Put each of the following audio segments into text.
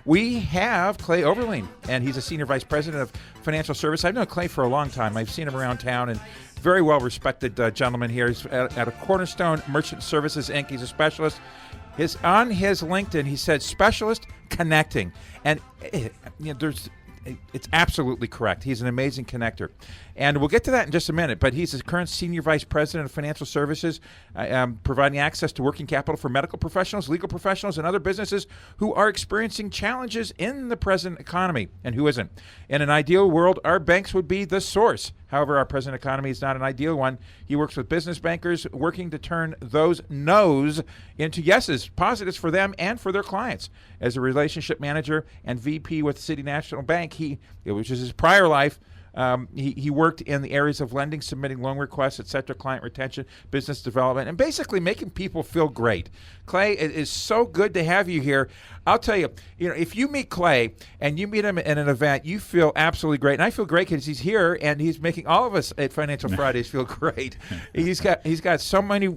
we have Clay Overlien, and he's a Senior Vice President of Financial Service. I've known Clay for a long time. I've seen him around town, and very well-respected gentleman here. He's at a Cornerstone Merchant Services, Inc. He's a specialist. On his LinkedIn, he said, specialist connecting. And it's absolutely correct. He's an amazing connector. And we'll get to that in just a minute, but he's the current Senior Vice President of Financial Services, providing access to working capital for medical professionals, legal professionals, and other businesses who are experiencing challenges in the present economy. And who isn't? In an ideal world, our banks would be the source. However, our present economy is not an ideal one. He works with business bankers, working to turn those no's into yeses, positives for them and for their clients. As a relationship manager and VP with City National Bank, which is his prior life, he worked in the areas of lending, submitting loan requests, etc., client retention, business development, and basically making people feel great. Clay, it is so good to have you here. I'll tell you, if you meet Clay and you meet him in an event, you feel absolutely great. And I feel great because he's here and he's making all of us at Financial Fridays feel great. He's got so many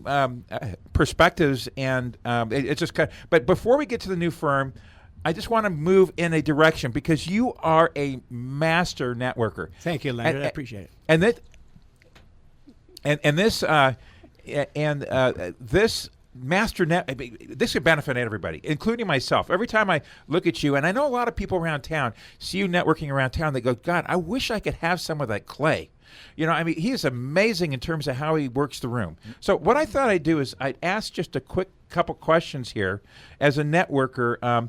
perspectives, and it's just kind of, but before we get to the new firm, I just want to move in a direction because you are a master networker. Thank you, Leonard. I appreciate it. And this master net, this could benefit everybody, including myself. Every time I look at you, and I know a lot of people around town see you networking around town, they go, God, I wish I could have some of that Clay. He is amazing in terms of how he works the room. So what I thought I'd do is I'd ask just a quick couple questions here as a networker.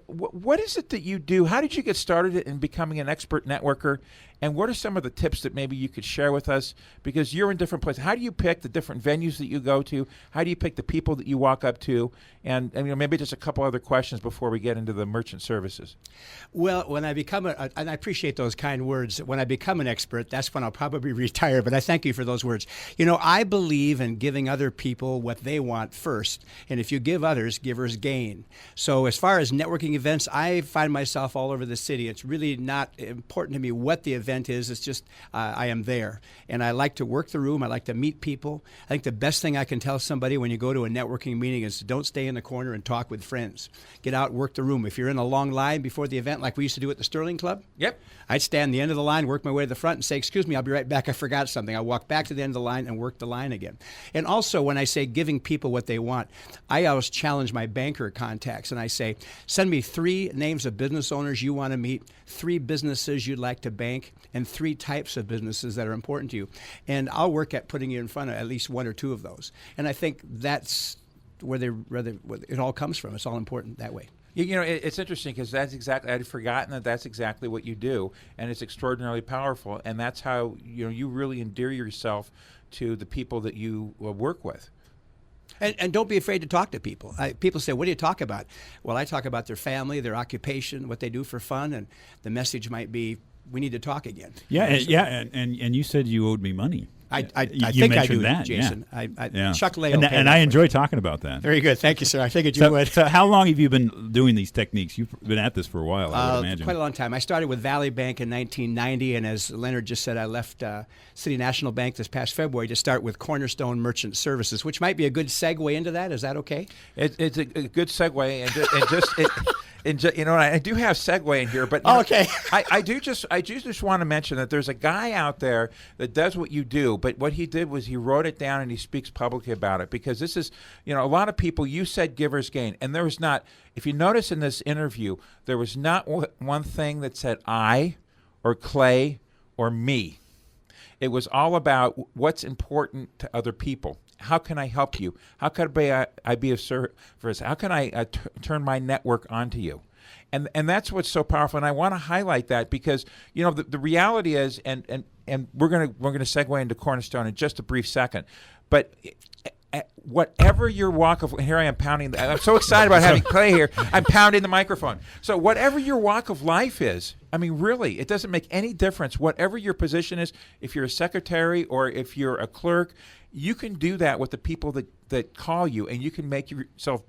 What is it that you do? How did you get started in becoming an expert networker? And what are some of the tips that maybe you could share with us? Because you're in different places. How do you pick the different venues that you go to? How do you pick the people that you walk up to? And maybe just a couple other questions before we get into the merchant services. Well, when I become and I appreciate those kind words, when I become an expert, that's when I'll probably retire, but I thank you for those words. I believe in giving other people what they want first, and if you give others, givers gain. So as far as networking events, I find myself all over the city. It's really not important to me what the event is. It's just I am there, and I like to work the room. I like to meet people. I think the best thing I can tell somebody when you go to a networking meeting is don't stay in the corner and talk with friends. Get out, work the room. If you're in a long line before the event, like we used to do at the Sterling Club, yep, I'd stand the end of the line, work my way to the front, and say, excuse me, I'll be right back. I forgot something. I walk back to the end of the line and work the line again. And also, when I say giving people what they want, I always challenge my banker contacts, and I say, send me 3 names of business owners you want to meet, 3 businesses you'd like to bank, and 3 types of businesses that are important to you. And I'll work at putting you in front of at least 1 or 2 of those. And I think that's where it all comes from. It's all important that way. It's interesting because I'd forgotten that's exactly what you do, and it's extraordinarily powerful, and that's how you really endear yourself to the people that you work with. And don't be afraid to talk to people. People say, what do you talk about? Well, I talk about their family, their occupation, what they do for fun, and the message might be, we need to talk again. Yeah, and you said you owed me money. I think I do, that, Jason. Yeah. Chuck Leo and I enjoy talking about that. Very good. Thank you, sir. I figured you would. So how long have you been doing these techniques? You've been at this for a while, I would imagine. Quite a long time. I started with Valley Bank in 1990, and as Leonard just said, I left City National Bank this past February to start with Cornerstone Merchant Services, which might be a good segue into that. Is that okay? It's a good segue, and I do have segue in here, but okay. I do just want to mention that there's a guy out there that does what you do, but what he did was he wrote it down and he speaks publicly about it, because this is, a lot of people, you said givers gain, and there was not, if you notice in this interview, there was not one thing that said I or Clay or me. It was all about what's important to other people. How can I help you? How can I be of service? How can I turn my network onto you? And that's what's so powerful. And I want to highlight that because the reality is, and we're gonna segue into Cornerstone in just a brief second, but whatever your walk of, here I am pounding. I'm so excited about having Clay here. I'm pounding the microphone. So whatever your walk of life is, really, it doesn't make any difference. Whatever your position is, if you're a secretary or if you're a clerk, you can do that with the people that call you, and you can make yourself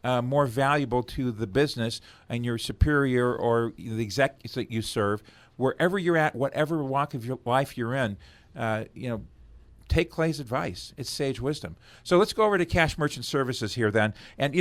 more valuable to the business and your superior or the executives that you serve. Wherever you're at, whatever walk of your life you're in, take Clay's advice. It's sage wisdom. So let's go over to Cash Merchant Services here then. And,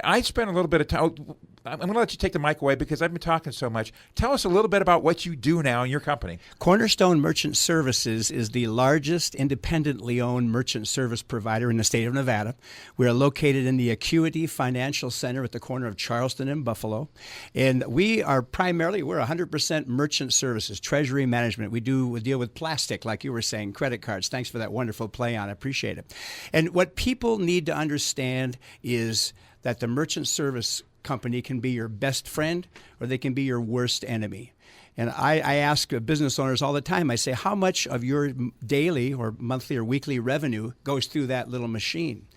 I spent a little bit of time. I'm going to let you take the mic away because I've been talking so much. Tell us a little bit about what you do now in your company. Cornerstone Merchant Services is the largest independently owned merchant service provider in the state of Nevada. We are located in the Acuity Financial Center at the corner of Charleston and Buffalo. And we're 100% merchant services, treasury management. We deal with plastic, like you were saying, credit cards. Thanks for that wonderful play on it. I appreciate it. And what people need to understand is that the merchant service company can be your best friend or they can be your worst enemy. And I ask business owners all the time, I say, how much of your daily or monthly or weekly revenue goes through that little machine?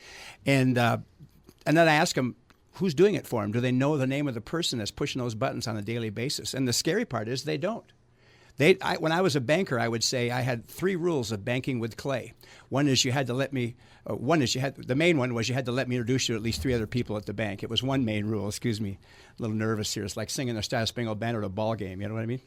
And then I ask them, who's doing it for them? Do they know the name of the person that's pushing those buttons on a daily basis? And the scary part is they don't. When I was a banker, I would say I had 3 rules of banking with Clay. One is the main one was you had to let me introduce you to at least 3 other people at the bank. It was one main rule. Excuse me, a little nervous here. It's like singing the Star Spangled Banner at a ball game. You know what I mean?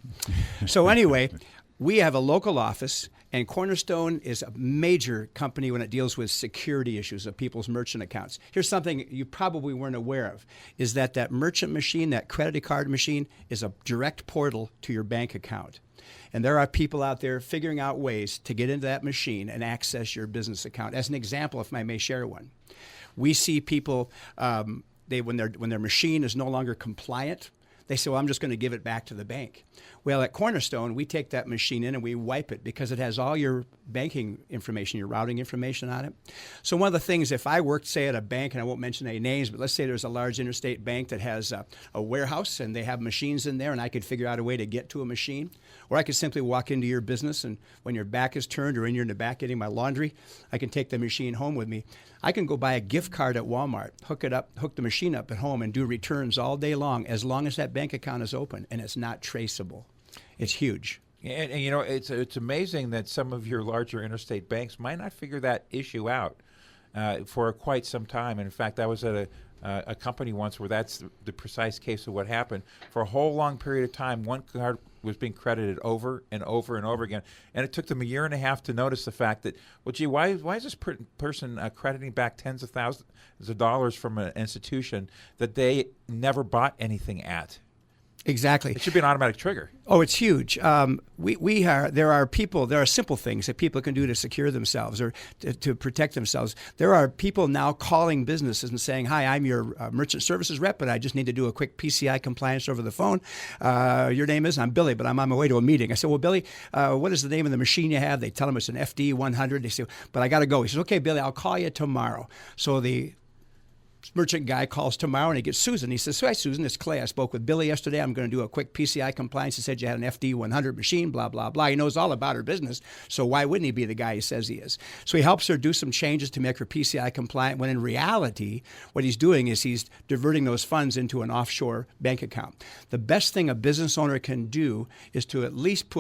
So anyway, we have a local office, and Cornerstone is a major company when it deals with security issues of people's merchant accounts. Here's something you probably weren't aware of, is that merchant machine, that credit card machine, is a direct portal to your bank account. And there are people out there figuring out ways to get into that machine and access your business account. As an example, if I may share one, we see people, when their machine is no longer compliant, they say, well, I'm just going to give it back to the bank. Well, at Cornerstone, we take that machine in and we wipe it because it has all your banking information, your routing information on it. So one of the things, if I worked, say, at a bank, and I won't mention any names, but let's say there's a large interstate bank that has a warehouse and they have machines in there, and I could figure out a way to get to a machine. Or I could simply walk into your business, and when your back is turned or you're in the back getting my laundry, I can take the machine home with me. I can go buy a gift card at Walmart, hook the machine up at home, and do returns all day long as that bank account is open and it's not traceable. It's huge. And it's amazing that some of your larger interstate banks might not figure that issue out for quite some time. And in fact, I was at a company once where that's the precise case of what happened. For a whole long period of time, one card was being credited over and over and over again. And it took them 1.5 years to notice the fact that, well, gee, why is this person crediting back tens of thousands of dollars from an institution that they never bought anything at? Exactly. It should be an automatic trigger. Oh, it's huge. There are simple things that people can do to secure themselves or to protect themselves. There are people now calling businesses and saying, hi, I'm your merchant services rep, but I just need to do a quick PCI compliance over the phone. Your name is? I'm Billy, but I'm on my way to a meeting. I said, well, Billy, what is the name of the machine you have? They tell him it's an FD 100. They say, but I got to go. He says, okay, Billy, I'll call you tomorrow. So the merchant guy calls tomorrow and he gets Susan. He says, hi, Susan, it's Clay. I spoke with Billy yesterday. I'm going to do a quick PCI compliance. He said you had an FD 100 machine, blah, blah, blah. He knows all about her business, so why wouldn't he be the guy he says he is? So he helps her do some changes to make her PCI compliant, when in reality, what he's doing is he's diverting those funds into an offshore bank account. The best thing a business owner can do is to at least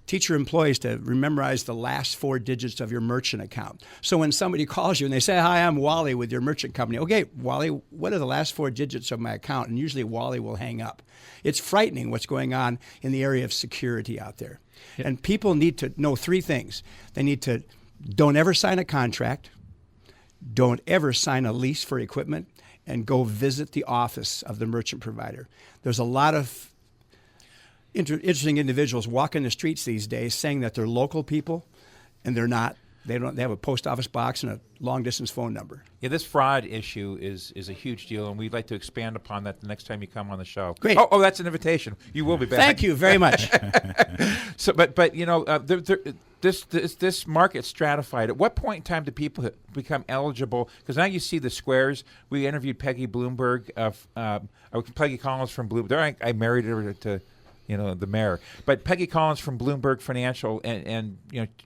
teach your employees to memorize the last 4 digits of your merchant account. So when somebody calls you and they say, hi, I'm Wally with your merchant company. Okay, Wally, what are the last 4 digits of my account? And usually Wally will hang up. It's frightening what's going on in the area of security out there. Yeah. And people need to know 3 things. They need to don't ever sign a contract, don't ever sign a lease for equipment, and go visit the office of the merchant provider. There's a lot of interesting individuals walking the streets these days saying that they're local people, and they're not. They have a post office box and a long distance phone number. Yeah, this fraud issue is a huge deal, and we'd like to expand upon that the next time you come on the show. Great. Oh, that's an invitation. You will be back. Thank you very much. So, but this market stratified. At what point in time do people become eligible? Because now you see the squares. We interviewed Peggy Bloomberg Peggy Collins from Bloomberg. I married her to the mayor. But Peggy Collins from Bloomberg Financial, and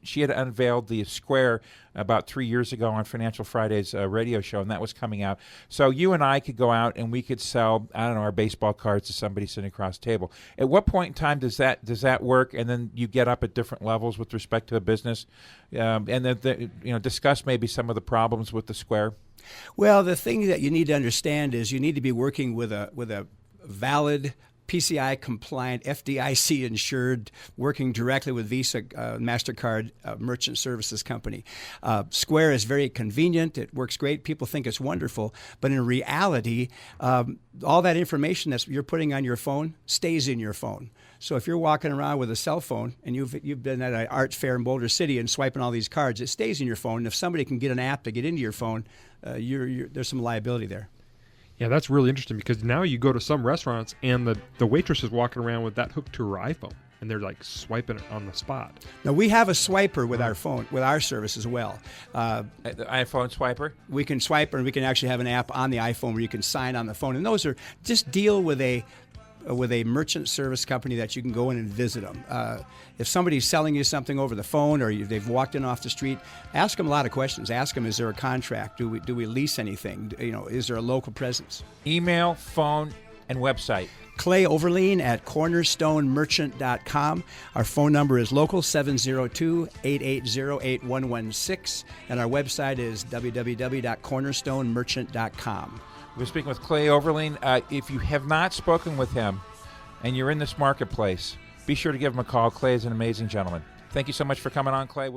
she had unveiled the Square about 3 years ago on Financial Friday's radio show, and that was coming out. So you and I could go out and we could sell, our baseball cards to somebody sitting across the table. At what point in time does that work? And then you get up at different levels with respect to a business, and then discuss maybe some of the problems with the Square. Well, the thing that you need to understand is you need to be working with a valid PCI compliant, FDIC insured, working directly with Visa, MasterCard, merchant services company. Square is very convenient. It works great. People think it's wonderful. But in reality, all that information that you're putting on your phone stays in your phone. So if you're walking around with a cell phone and you've been at an art fair in Boulder City and swiping all these cards, it stays in your phone. And if somebody can get an app to get into your phone, there's some liability there. Yeah, that's really interesting because now you go to some restaurants and the waitress is walking around with that hooked to her iPhone and they're like swiping it on the spot. Now we have a swiper with our phone, with our service as well. The iPhone swiper? We can swipe, and we can actually have an app on the iPhone where you can sign on the phone. And those are just deal with a merchant service company that you can go in and visit them. If somebody's selling you something over the phone or they've walked in off the street, ask them a lot of questions. Ask them, is there a contract? Do we lease anything? Is there a local presence? Email, phone, and website. Clay Overlien at cornerstonemerchant.com. Our phone number is local 702-880-8116, and our website is www.cornerstonemerchant.com. We're speaking with Clay Overlien. If you have not spoken with him and you're in this marketplace, be sure to give him a call. Clay is an amazing gentleman. Thank you so much for coming on, Clay.